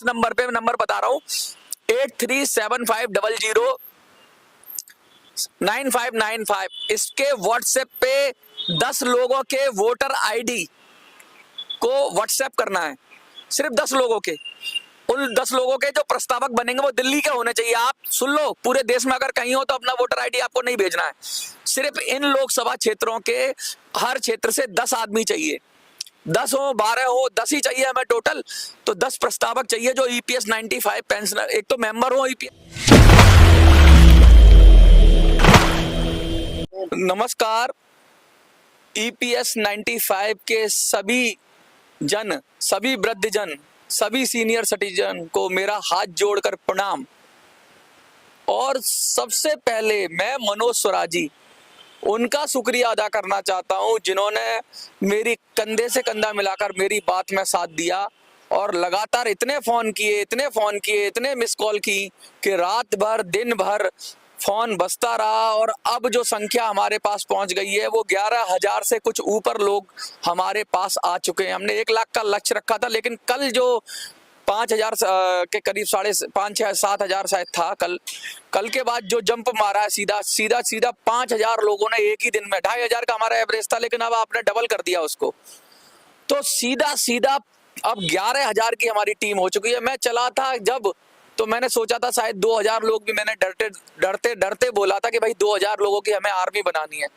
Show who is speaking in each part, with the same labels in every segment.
Speaker 1: Number पे number बता रहा हूँ 8375009595। इसके व्हाट्सएप पे 10 लोगों के वोटर आईडी को व्हाट्सएप करना है, सिर्फ 10 लोगों के। उन 10 लोगों के जो प्रस्तावक बनेंगे वो दिल्ली के होने चाहिए। आप सुन लो, पूरे देश में अगर कहीं हो तो अपना वोटर आईडी आपको नहीं भेजना है। सिर्फ इन लोकसभा क्षेत्रों के हर क्षेत्र से 10 आदमी चाहिए, 10 हो 12 हो 10 ही चाहिए हमें टोटल। तो 10 प्रस्तावक चाहिए जो ईपीएस 95 पेंशनर, एक तो मेंबर हो ईपीएस। नमस्कार, ईपीएस 95 के सभी जन, सभी वृद्ध जन, सभी सीनियर सिटीजन को मेरा हाथ जोड़कर प्रणाम। और सबसे पहले मैं मनोज स्वराजी उनका शुक्रिया अदा करना चाहता हूं जिन्होंने मेरी कंधे से कंधा मिलाकर मेरी बात में साथ दिया और लगातार इतने फोन किए, इतने मिस कॉल की कि रात भर दिन भर फोन बजता रहा। और अब जो संख्या हमारे पास पहुंच गई है वो 11,000 से कुछ ऊपर लोग हमारे पास आ चुके हैं। हमने 1 लाख का लक्ष्य रखा था, लेकिन कल जो 5,000 के करीब 5,500-7,000 शायद था, कल के बाद जो जंप मारा है सीधा 5,000 लोगों ने एक ही दिन में। 2,500 का हमारा एवरेज था, लेकिन अब आपने डबल कर दिया उसको, तो सीधा अब 11,000 की हमारी टीम हो चुकी है। मैं चला था जब, तो मैंने सोचा था शायद 2,000 लोग भी, मैंने डरते बोला था कि भाई 2,000 लोगों की हमें आर्मी बनानी है।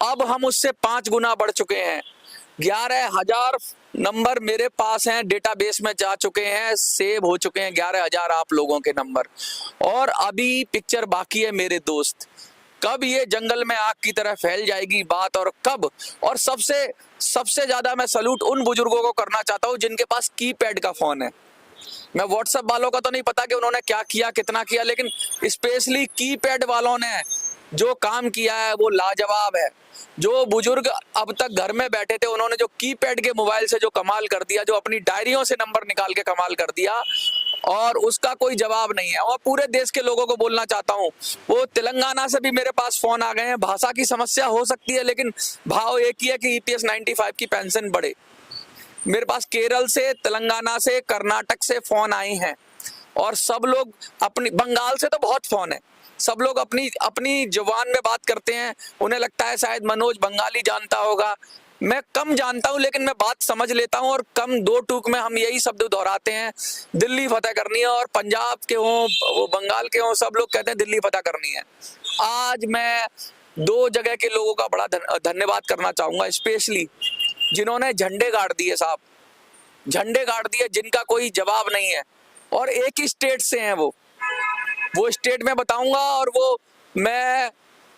Speaker 1: अब हम उससे 5 गुना बढ़ चुके हैं। 11,000 नंबर मेरे पास हैं, डेटाबेस में जा चुके हैं, सेव हो चुके हैं 11,000 आप लोगों के नंबर। और अभी पिक्चर बाकी है मेरे दोस्त, कब ये जंगल में आग की तरह फैल जाएगी बात, और कब। और सबसे ज्यादा मैं सलूट उन बुजुर्गों को करना चाहता हूं जिनके पास कीपैड का फोन है। मैं व्हाट्सएप वालों का तो नहीं पता कि उन्होंने क्या किया, कितना किया, लेकिन स्पेशली कीपैड वालों ने जो काम किया है वो लाजवाब है। जो बुजुर्ग अब तक घर में बैठे थे, उन्होंने जो कीपैड के मोबाइल से जो कमाल कर दिया, जो अपनी डायरियों से नंबर निकाल के कमाल कर दिया, और उसका कोई जवाब नहीं है। और पूरे देश के लोगों को बोलना चाहता हूँ, वो तेलंगाना से भी मेरे पास फोन आ गए हैं। भाषा की समस्या हो सकती है, लेकिन भाव एक ही है कि ईपीएस 95 की पेंशन बढ़े। मेरे पास केरल से, तेलंगाना से, कर्नाटक से फोन आए हैं, और सब लोग अपनी, बंगाल से तो बहुत फोन है, सब लोग अपनी जुबान में बात करते हैं। उन्हें लगता है शायद मनोज बंगाली जानता होगा। मैं कम जानता हूं, लेकिन मैं बात समझ लेता हूं, और कम 2 टूक में हम यही शब्द दोहराते हैं, दिल्ली फतेह करनी है। और पंजाब के हों, वो बंगाल के हों, सब लोग कहते हैं दिल्ली फतेह करनी है। आज मैं 2 जगह के लोगों का बड़ा धन्यवाद करना चाहूंगा, स्पेशली जिन्होंने झंडे गाड़ दिए साहब, झंडे गाड़ दिए, जिनका कोई जवाब नहीं है। और एक ही स्टेट से हैं वो स्टेट में बताऊंगा, और वो मैं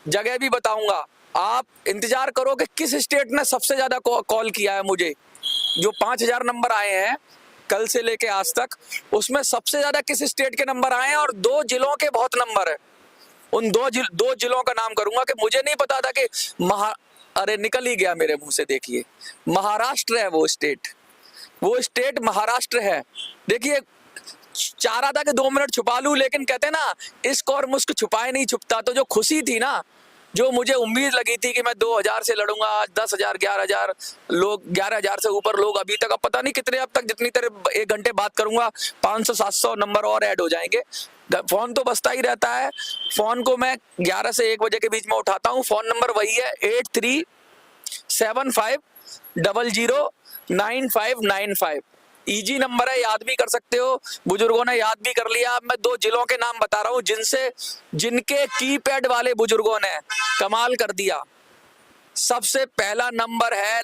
Speaker 1: जगह भी बताऊंगा। आप इंतजार करो कि किस स्टेट ने सबसे ज्यादा कॉल किया है मुझे। जो 5,000 नंबर आए हैं कल से लेके आज तक, उसमें सबसे ज्यादा किस स्टेट के नंबर आए हैं, और 2 जिलों के बहुत नंबर है। उन 2 जिलों का नाम करूंगा कि मुझे नहीं पता था कि अरे निकल ही गया मेरे मुंह से, देखिए महाराष्ट्र है वो स्टेट महाराष्ट्र है। देखिए, चाह रहा था कि 2 मिनट छुपा लूं, लेकिन कहते हैं ना, इश्क और मुश्क छुपाए नहीं छुपता। तो जो खुशी थी ना, जो मुझे उम्मीद लगी थी कि मैं 2,000 से लड़ूंगा, आज 10,000 11,000 लोग, 11,000 से ऊपर लोग अभी तक, अब पता नहीं कितने, अब तक जितनी देर 1 घंटे बात करूंगा 500-700 नंबर और ऐड हो जाएंगे। फोन तो बजता ही रहता है। फोन को मैं 11 से 1 बजे के बीच में उठाता हूँ। फोन नंबर वही है 8375009595। इजी नंबर है, याद भी कर सकते हो, बुजुर्गों ने याद भी कर लिया। अब मैं 2 जिलों के नाम बता रहा हूं जिनके कीपैड वाले बुजुर्गों ने कमाल कर दिया। सबसे पहला नंबर है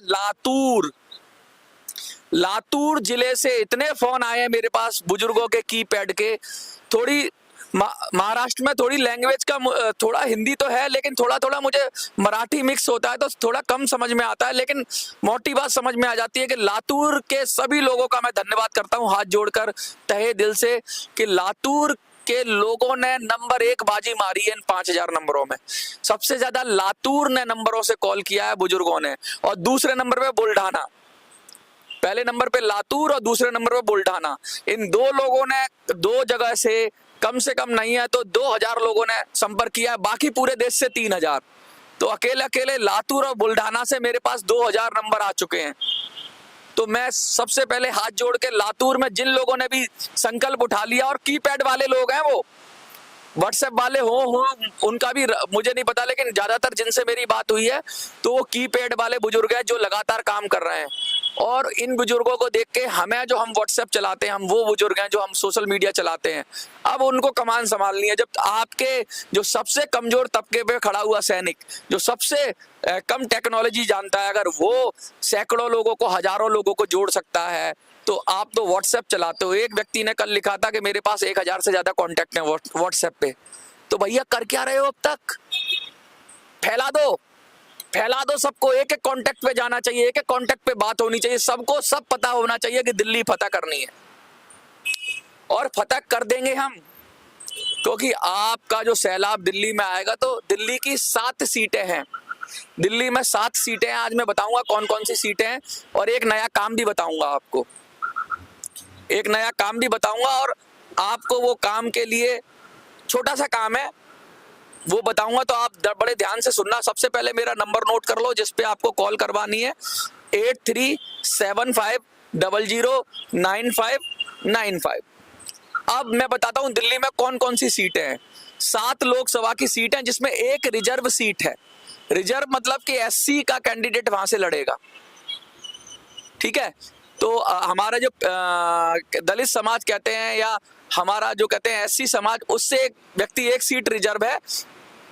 Speaker 1: लातूर जिले से इतने फोन आए हैं मेरे पास बुजुर्गों के कीपैड के। थोड़ी महाराष्ट्र में थोड़ी लैंग्वेज का, थोड़ा हिंदी तो है, लेकिन थोड़ा मुझे मराठी मिक्स होता है, तो थोड़ा कम समझ में आता है, लेकिन मोटी बात समझ में आ जाती है कि लातूर के सभी लोगों का मैं धन्यवाद करता हूं हाथ जोड़कर तहे दिल से, कि लातूर के लोगों ने नंबर 1 बाजी मारी है इन 5,000 नंबरों में। सबसे ज्यादा लातूर ने नंबरों से कॉल किया है बुजुर्गों ने, और दूसरे नंबर पे बुल्ढाना। पहले नंबर पे लातूर और दूसरे नंबर पे बुल्ढाना। इन 2 लोगों ने 2 जगह से कम नहीं है तो 2,000 लोगों ने संपर्क किया है, बाकी पूरे देश से 3,000। तो अकेले लातूर और बुल्ढाना से मेरे पास 2,000 नंबर आ चुके हैं। तो मैं सबसे पहले हाथ जोड़ के लातूर में जिन लोगों ने भी संकल्प उठा लिया, और कीपैड वाले लोग हैं, वो व्हाट्सएप वाले हो उनका भी मुझे नहीं पता, लेकिन ज्यादातर जिनसे मेरी बात हुई है तो वो कीपैड वाले बुजुर्ग हैं जो लगातार काम कर रहे हैं। और इन बुजुर्गों को देख के हमें, जो हम व्हाट्सएप चलाते हैं, हम वो बुजुर्ग हैं जो हम सोशल मीडिया चलाते हैं, अब उनको कमान संभालनी है। जब आपके जो सबसे कमजोर तबके पे खड़ा हुआ सैनिक, जो सबसे कम टेक्नोलॉजी जानता है, अगर वो सैकड़ों लोगों को, हजारों लोगों को जोड़ सकता है, तो आप तो व्हाट्सएप चलाते हो। एक व्यक्ति ने कल लिखा था कि मेरे पास 1000 से ज्यादा कॉन्टैक्ट हैं व्हाट्सएप पे। तो भैया कर क्या रहे हो अब तक? फैला दो, फैला दो सबको। एक एक कॉन्टैक्ट पे जाना चाहिए, एक एक कॉन्टैक्ट पे बात होनी चाहिए, सबको सब पता होना चाहिए कि दिल्ली फतह करनी है, और फतह कर देंगे हम। क्योंकि आपका जो सैलाब दिल्ली में आएगा, तो दिल्ली की 7 सीटें हैं, दिल्ली में 7 सीटें हैं। आज मैं बताऊंगा कौन कौन सी सीटें हैं, और एक नया काम भी बताऊंगा आपको, एक नया काम भी बताऊंगा। और आपको वो काम के लिए, छोटा सा काम है, वो बताऊंगा, तो आप बड़े ध्यान से सुनना। सबसे पहले मेरा नंबर नोट कर लो जिस पे आपको कॉल करवानी है, 8375009595। अब मैं बताता हूं दिल्ली में कौन कौन सी सीटें हैं। 7 लोकसभा की सीट हैं, जिसमें एक रिजर्व सीट है। रिजर्व मतलब कि एससी का कैंडिडेट वहां से लड़ेगा, ठीक है। तो हमारा जो दलित समाज कहते हैं, या हमारा जो कहते हैं एससी समाज, उससे एक व्यक्ति, एक सीट रिजर्व है,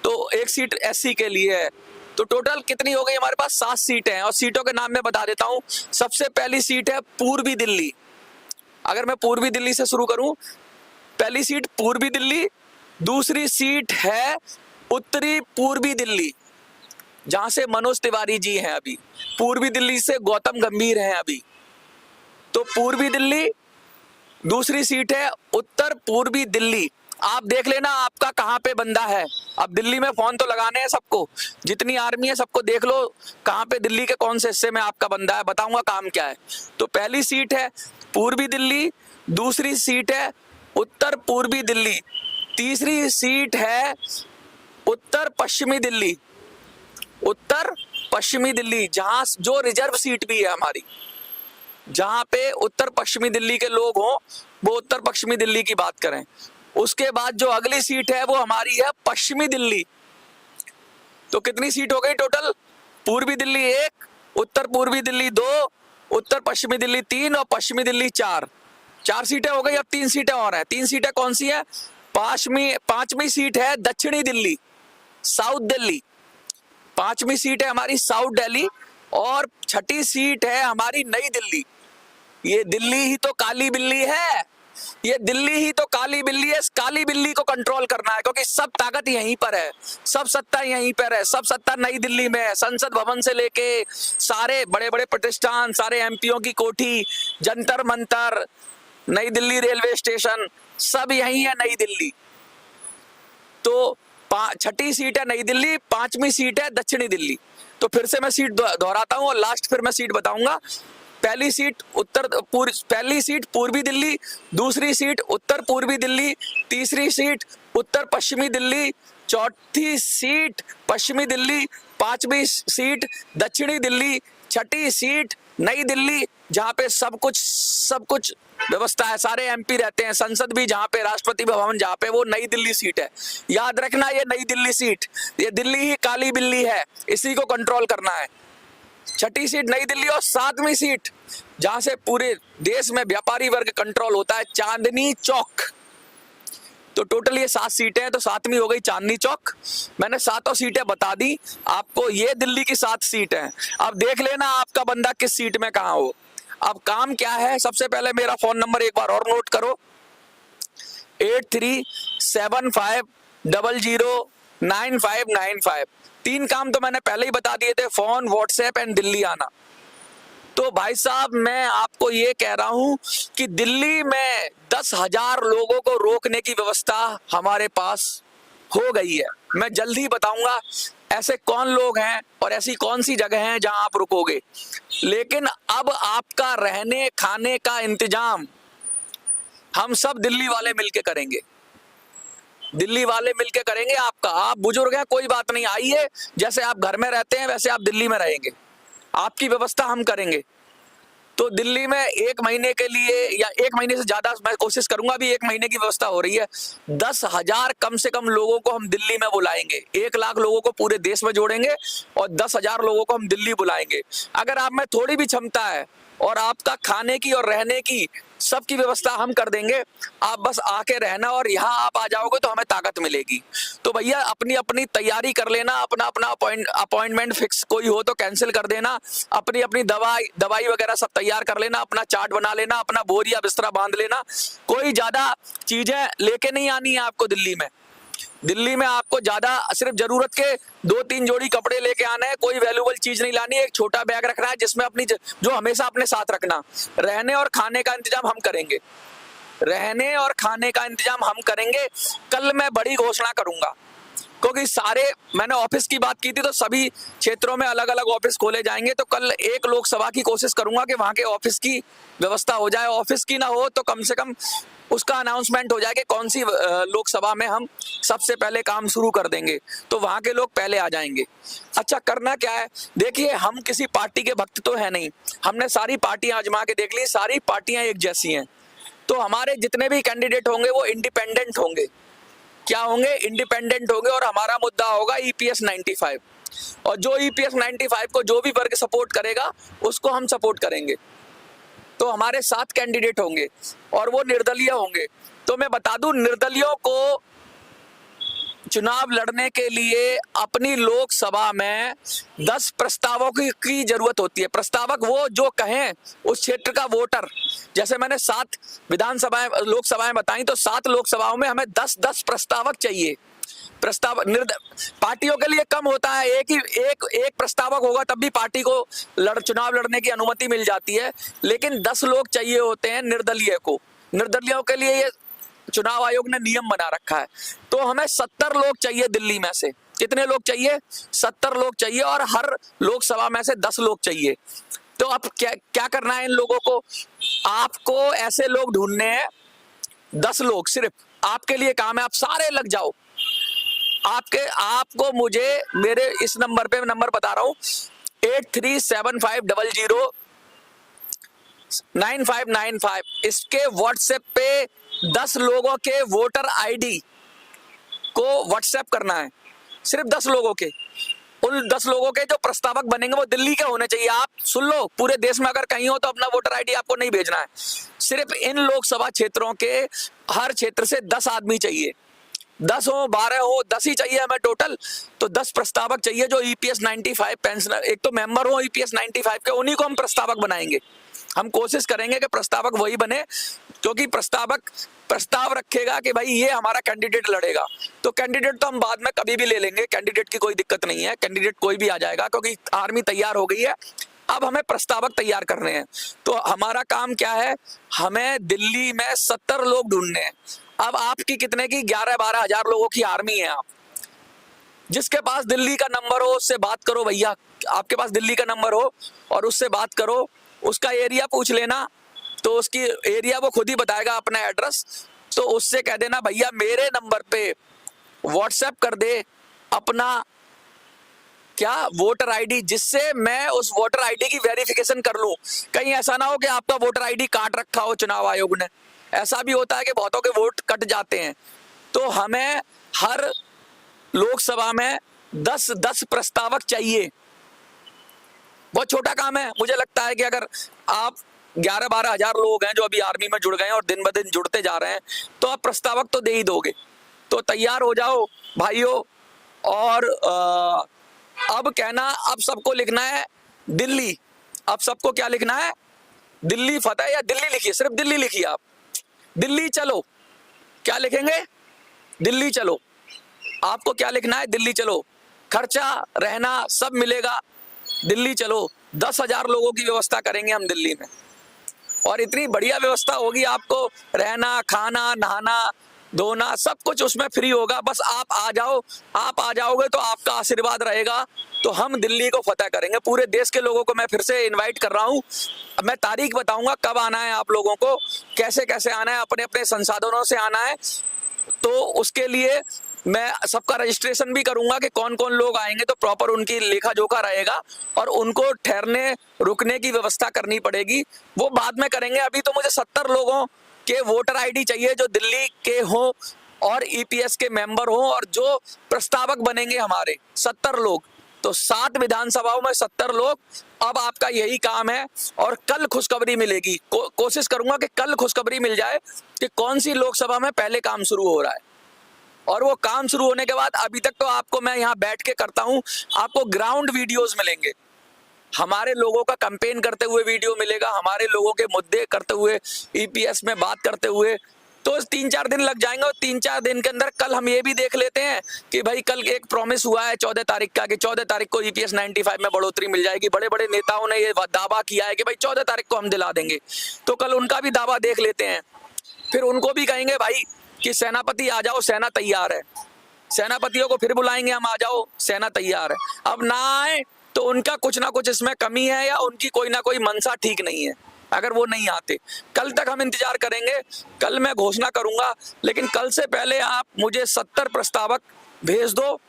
Speaker 1: तो एक सीट एससी के लिए है। तो टोटल कितनी हो गई हमारे पास? 7 सीटें हैं, और सीटों के नाम मैं बता देता हूं। सबसे पहली सीट है पूर्वी दिल्ली। अगर मैं पूर्वी दिल्ली से शुरू करूं, पहली सीट पूर्वी दिल्ली। दूसरी सीट है उत्तरी पूर्वी दिल्ली, जहां से मनोज तिवारी जी हैं अभी। पूर्वी दिल्ली से गौतम गंभीर हैं अभी। तो पूर्वी दिल्ली। दूसरी सीट है उत्तर पूर्वी दिल्ली। आप देख लेना आपका कहां पे बंदा है। अब दिल्ली में फोन तो लगाने हैं सबको, जितनी आर्मी है सबको देख लो कहां पे दिल्ली के कौन से हिस्से में आपका बंदा है, बताऊंगा काम क्या है। तो पहली सीट है पूर्वी दिल्ली, दूसरी सीट है उत्तर पूर्वी दिल्ली, तीसरी सीट है उत्तर पश्चिमी दिल्ली। उत्तर पश्चिमी दिल्ली, जहां जो रिजर्व सीट भी है हमारी, जहां पे उत्तर पश्चिमी दिल्ली के लोग हों, वो उत्तर पश्चिमी दिल्ली की बात करें। उसके बाद जो अगली सीट है वो हमारी है पश्चिमी दिल्ली। तो कितनी सीट हो गई टोटल? पूर्वी दिल्ली 1, उत्तर पूर्वी दिल्ली 2, उत्तर पश्चिमी दिल्ली 3 और पश्चिमी दिल्ली 4। 4 सीटें हो गई। अब 3 सीटें और हैं। 3 सीटें कौन सी है? पांचवी सीट है दक्षिणी दिल्ली, साउथ दिल्ली। 5वीं सीट है हमारी साउथ दिल्ली, और 6ठी सीट है हमारी नई दिल्ली। ये दिल्ली ही तो काली बिल्ली है, ये दिल्ली ही तो काली बिल्ली है। इस काली बिल्ली को कंट्रोल करना है, क्योंकि सब ताकत यहीं पर है, सब सत्ता यहीं पर है, सब सत्ता नई दिल्ली में है। संसद भवन से लेके सारे बड़े बड़े प्रतिष्ठान, सारे एमपीओ की कोठी, जंतर मंतर, नई दिल्ली रेलवे स्टेशन, सब यहीं है नई दिल्ली। तो 6ठी सीट है नई दिल्ली, 5वीं सीट है दक्षिणी दिल्ली। तो फिर से मैं सीट दोहराता हूं, और लास्ट फिर मैं सीट बताऊंगा। पहली सीट पहली सीट पूर्वी दिल्ली, दूसरी सीट उत्तर पूर्वी दिल्ली, तीसरी सीट उत्तर पश्चिमी दिल्ली, चौथी सीट पश्चिमी दिल्ली, 5वीं सीट दक्षिणी दिल्ली, 6ठी सीट नई दिल्ली, जहां पे सब कुछ व्यवस्था है, सारे एमपी रहते हैं, संसद भी जहां पे, राष्ट्रपति भवन जहां पे, वो नई दिल्ली सीट है। याद रखना, ये नई दिल्ली सीट, ये दिल्ली ही काली बिल्ली है, इसी को कंट्रोल करना है। 6ठी सीट नई दिल्ली, और 7वीं सीट जहां से पूरे देश में व्यापारी वर्ग कंट्रोल होता है, चांदनी चौक। तो टोटल ये 7 सीटें हैं। तो 7वीं हो गई चांदनी चौक। मैंने 7 सीटें बता दी आपको। ये दिल्ली की 7 सीटें हैं। अब देख लेना आपका बंदा किस सीट में कहां हो। अब काम क्या है? सबसे पहले मेरा फोन नंबर एक बार और नोट करो, 8375009595। 3 काम तो मैंने पहले ही बता दिए थे, फोन, व्हाट्सएप एंड दिल्ली आना। तो भाई साहब, मैं आपको ये कह रहा हूं कि दिल्ली में 10,000 लोगों को रोकने की व्यवस्था हमारे पास हो गई है। मैं जल्द ही बताऊंगा ऐसे कौन लोग हैं और ऐसी कौन सी जगह हैं जहां आप रुकोगे। लेकिन अब आपका रहने खाने का इंतजाम हम सब दिल्ली वाले मिलके करेंगे, दिल्ली वाले मिलके करेंगे आपका। आप बुजुर्ग हैं, कोई बात नहीं, आइए, जैसे आप घर में रहते हैं वैसे आप दिल्ली में रहेंगे, आपकी व्यवस्था हम करेंगे। तो दिल्ली में 1 महीने के लिए या 1 महीने से ज्यादा मैं कोशिश करूंगा, अभी 1 महीने की व्यवस्था हो रही है, 10,000 कम से कम लोगों को हम दिल्ली में बुलाएंगे। 1 लाख लोगों को पूरे देश में जोड़ेंगे और 10,000 लोगों को हम दिल्ली बुलाएंगे। अगर आप में थोड़ी भी क्षमता है और आपका खाने की और रहने की सबकी व्यवस्था हम कर देंगे, आप बस आके रहना और यहाँ आप आ जाओगे तो हमें ताकत मिलेगी। तो भैया अपनी अपनी तैयारी कर लेना, अपना अपना अपॉइंटमेंट फिक्स कोई हो तो कैंसिल कर देना, अपनी अपनी दवाई वगैरह सब तैयार कर लेना, अपना चार्ट बना लेना, अपना बोरिया बिस्तरा बांध लेना। कोई ज्यादा चीजें लेके नहीं आनी है आपको दिल्ली में। दिल्ली में आपको ज्यादा सिर्फ जरूरत के 2-3 जोड़ी कपड़े लेके आने हैं, कोई वैल्यूएबल चीज नहीं लानी है। एक छोटा बैग रखना है जिसमें अपनी जो हमेशा अपने साथ रखना। रहने और खाने का इंतजाम हम करेंगे, रहने और खाने का इंतजाम हम करेंगे। कल मैं बड़ी घोषणा करूंगा, क्योंकि सारे मैंने ऑफिस की बात की थी तो सभी क्षेत्रों में अलग अलग ऑफिस खोले जाएंगे। तो कल एक लोकसभा की कोशिश करूंगा कि वहां के ऑफिस की व्यवस्था हो जाए। ऑफिस की ना हो तो कम से कम उसका अनाउंसमेंट हो जाए कि कौन सी लोकसभा में हम सबसे पहले काम शुरू कर देंगे, तो वहां के लोग पहले आ जाएंगे। अच्छा, करना क्या है, देखिए हम किसी पार्टी के भक्त तो है नहीं, हमने सारी पार्टियां आजमा के देख ली, सारी पार्टियां एक जैसी हैं। तो हमारे जितने भी कैंडिडेट होंगे वो इंडिपेंडेंट होंगे। क्या होंगे? इंडिपेंडेंट होंगे। और हमारा मुद्दा होगा ईपीएस 95, और जो ईपीएस 95 को जो भी वर्ग सपोर्ट करेगा उसको हम सपोर्ट करेंगे। तो हमारे 7 कैंडिडेट होंगे और वो निर्दलीय होंगे। तो मैं बता दूं, निर्दलीयों को चुनाव लड़ने के लिए अपनी लोकसभा में 10 प्रस्तावकों की जरूरत होती है। प्रस्तावक वो जो कहें उस क्षेत्र का वोटर। जैसे मैंने 7 विधानसभाएं लोकसभाएं बताई, तो 7 लोकसभाओं में हमें 10-10 प्रस्तावक चाहिए। पार्टियों के लिए कम होता है, एक प्रस्तावक होगा तब भी पार्टी को चुनाव लड़ने की अनुमति मिल जाती है, लेकिन 10 लोग चाहिए होते हैं निर्दलीय को। निर्दलीयों के लिए ये चुनाव आयोग ने नियम बना रखा है। तो हमें 70 लोग चाहिए दिल्ली में से। कितने लोग चाहिए? 70 लोग चाहिए, और हर लोकसभा में से 10 लोग चाहिए। तो अब क्या करना है इन लोगों को? आपको ऐसे लोग ढूंढने हैं, 10 लोग सिर्फ आपके लिए काम है। आप सारे लग जाओ। आपको मुझे मेरे इस नंबर पे नंबर बता रहा हूं, 8375009595, इसके व्हाट्सएप पे 10 लोगों के वोटर आईडी को व्हाट्सएप करना है। सिर्फ 10 लोगों के। उन 10 लोगों के जो प्रस्तावक बनेंगे वो दिल्ली के होने चाहिए। आप सुन लो, पूरे देश में अगर कहीं हो तो अपना वोटर आईडी आपको नहीं भेजना है। सिर्फ इन लोकसभा क्षेत्रों के हर क्षेत्र से 10 आदमी चाहिए। 10 हो 12 हो, 10 ही चाहिए हमें टोटल। तो 10 प्रस्तावक चाहिए जो ईपीएस 95 पेंशनर, एक तो मेंबर हो ईपीएस 95 के, उन्हीं को हम प्रस्तावक बनाएंगे। हम कोशिश करेंगे कि प्रस्तावक वही बने, क्योंकि प्रस्तावक प्रस्ताव रखेगा कि भाई ये हमारा कैंडिडेट लड़ेगा। तो कैंडिडेट तो हम बाद में कभी भी ले लेंगे, कैंडिडेट की कोई दिक्कत नहीं है, कैंडिडेट कोई भी आ जाएगा, क्योंकि आर्मी तैयार हो गई है। अब हमें प्रस्तावक तैयार करने हैं। तो हमारा काम क्या है? हमें दिल्ली में 70 लोग ढूंढने हैं। अब आपकी कितने की 11-12 हजार लोगों की आर्मी है। आप जिसके पास दिल्ली का नंबर हो उससे बात करो भैया, आपके पास दिल्ली का नंबर हो और उससे बात करो, उसका एरिया पूछ लेना, तो उसकी एरिया वो खुद ही बताएगा अपना एड्रेस। तो उससे कह देना भैया मेरे नंबर पे व्हाट्सएप कर दे अपना क्या वोटर आईडी, जिससे मैं उस वोटर आईडी की वेरिफिकेशन कर लूं। कहीं ऐसा ना हो कि आपका वोटर आईडी काट रखा हो चुनाव आयोग ने। ऐसा भी होता है कि बहुतों के वोट कट जाते हैं। तो हमें हर लोकसभा में 10-10 प्रस्तावक चाहिए। बहुत छोटा काम है। मुझे लगता है कि अगर आप 11-12 हजार लोग हैं जो अभी आर्मी में जुड़ गए हैं और दिन ब दिन जुड़ते जा रहे हैं, तो आप प्रस्तावक तो दे ही दोगे। तो तैयार हो जाओ भाइयों। और अब कहना, अब सबको लिखना है दिल्ली। अब सबको क्या लिखना है? दिल्ली फतेह या दिल्ली लिखिए, सिर्फ दिल्ली लिखिए आप। दिल्ली चलो। क्या लिखेंगे? दिल्ली चलो। आपको क्या लिखना है? दिल्ली चलो। खर्चा रहना सब मिलेगा, दिल्ली चलो। 10,000 लोगों की व्यवस्था करेंगे हम दिल्ली में, और इतनी बढ़िया व्यवस्था होगी। आपको रहना, खाना, नहाना, धोना सब कुछ उसमें फ्री होगा। बस आप आ जाओ। आप आ जाओगे तो आपका आशीर्वाद रहेगा, तो हम दिल्ली को फतेह करेंगे। पूरे देश के लोगों को मैं फिर से इनवाइट कर रहा हूं। अब मैं तारीख बताऊंगा कब आना है आप लोगों को, कैसे कैसे आना है, अपने अपने संसाधनों से आना है। तो उसके लिए मैं सबका रजिस्ट्रेशन भी करूंगा कि कौन कौन लोग आएंगे, तो प्रॉपर उनकी लेखा जोखा रहेगा और उनको ठहरने रुकने की व्यवस्था करनी पड़ेगी, वो बाद में करेंगे। अभी तो मुझे 70 लोगों के वोटर आईडी चाहिए जो दिल्ली के हों और ईपीएस के मेंबर हों और जो प्रस्तावक बनेंगे हमारे 70 लोग। तो 7 विधानसभाओं में 70 लोग। अब आपका यही काम है और कल खुशखबरी मिलेगी। कोशिश करूंगा कि कल खुशखबरी मिल जाए कि कौन सी लोकसभा में पहले काम शुरू हो रहा है, और वो काम शुरू होने के बाद अभी तक तो आपको मैं यहाँ बैठ के करता हूँ, आपको ग्राउंड वीडियोस मिलेंगे, हमारे लोगों का कैंपेन करते हुए वीडियो मिलेगा, हमारे लोगों के मुद्दे करते हुए, ईपीएस में बात करते हुए। तो 3-4 दिन लग जाएंगे और 3-4 दिन के अंदर कल हम ये भी देख लेते हैं कि भाई कल एक प्रॉमिस हुआ है 14 तारीख का कि 14 तारीख को ईपीएस 95 में बढ़ोतरी मिल जाएगी। बड़े बड़े नेताओं ने ये दावा किया है कि भाई 14 तारीख को हम दिला देंगे, तो कल उनका भी दावा देख लेते हैं। फिर उनको भी कहेंगे भाई कि सेनापति आ जाओ, सेना तैयार है। सेनापतियों को फिर बुलाएंगे हम, आ जाओ सेना तैयार है। अब ना आए तो उनका कुछ ना कुछ इसमें कमी है या उनकी कोई ना कोई मनसा ठीक नहीं है, अगर वो नहीं आते। कल तक हम इंतजार करेंगे, कल मैं घोषणा करूंगा, लेकिन कल से पहले आप मुझे 70 प्रस्तावक भेज दो,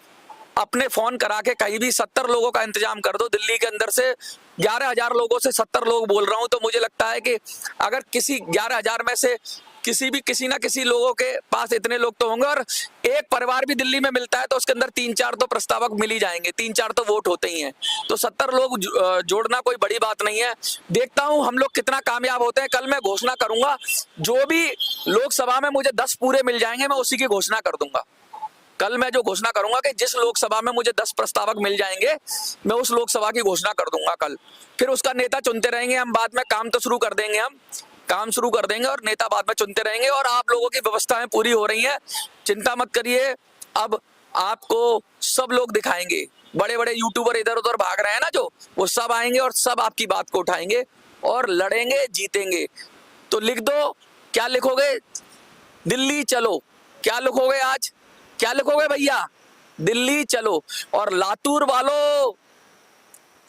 Speaker 1: अपने फोन करा के कहीं भी 70 लोगों का इंतजाम कर दो। दिल्ली के अंदर से 11,000 लोगों से 70 लोग बोल रहा हूं, तो मुझे लगता है कि अगर किसी 11,000 में से किसी ना किसी लोगों के पास इतने लोग तो होंगे, और एक परिवार भी दिल्ली में मिलता है तो उसके अंदर 3-4 तो प्रस्तावक मिल ही जाएंगे, 3-4 तो वोट होते ही हैं। तो 70 लोग जोड़ना कोई बड़ी बात नहीं है। देखता हूं हम लोग कितना कामयाब होते हैं। कल मैं घोषणा करूंगा, जो भी लोकसभा में मुझे 10 पूरे मिल जाएंगे मैं उसी की घोषणा कर दूंगा। कल मैं जो घोषणा करूंगा कि जिस लोकसभा में मुझे 10 प्रस्तावक मिल जाएंगे मैं उस लोकसभा की घोषणा कर दूंगा कल। फिर उसका नेता चुनते रहेंगे हम, बाद में काम तो शुरू कर देंगे, हम काम शुरू कर देंगे और नेता बाद में चुनते रहेंगे। और आप लोगों की व्यवस्थाएं पूरी हो रही हैं, चिंता मत करिए। अब आपको सब लोग दिखाएंगे, बड़े बड़े यूट्यूबर इधर उधर भाग रहे हैं ना जो, वो सब आएंगे और सब आपकी बात को उठाएंगे और लड़ेंगे, जीतेंगे। तो लिख दो, क्या लिखोगे? दिल्ली चलो। क्या लिखोगे आज? क्या लिखोगे भैया? दिल्ली चलो। और लातूर वालों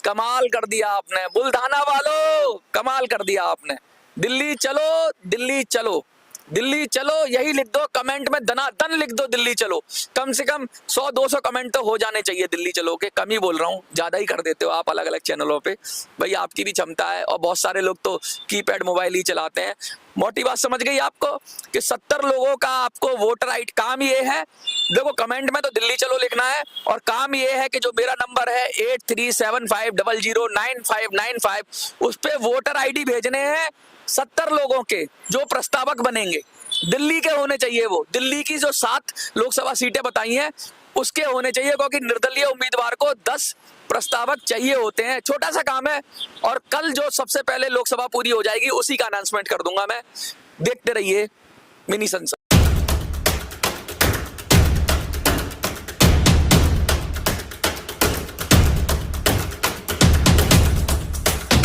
Speaker 1: कमाल कर दिया आपने, बुल्ढाना वालों कमाल कर दिया आपने। दिल्ली चलो, दिल्ली चलो, दिल्ली चलो, यही लिख दो कमेंट में, दनादन लिख दो दिल्ली चलो। कम से कम 100-200 कमेंट तो हो जाने चाहिए दिल्ली चलो के। कम ही बोल रहा हूँ, ज्यादा ही कर देते हो आप अलग अलग चैनलों पे। भाई आपकी भी क्षमता है, और बहुत सारे लोग तो कीपैड मोबाइल ही चलाते हैं। मोटी बात समझ गई आपको कि 70 लोगों का आपको वोटर आईडी, काम ये है, देखो कमेंट में तो दिल्ली चलो लिखना है, और काम ये है कि जो मेरा नंबर है 8375009595 उस पे वोटर आईडी भेजने हैं 70 लोगों के जो प्रस्तावक बनेंगे। दिल्ली के होने चाहिए, वो दिल्ली की जो 7 लोकसभा सीटें बताई हैं उसके होने चाहिए, क्योंकि निर्दलीय उम्मीदवार को 10 प्रस्तावक चाहिए होते हैं। छोटा सा काम है, और कल जो सबसे पहले लोकसभा पूरी हो जाएगी उसी का अनाउंसमेंट कर दूंगा मैं। देखते रहिए मिनी संसद।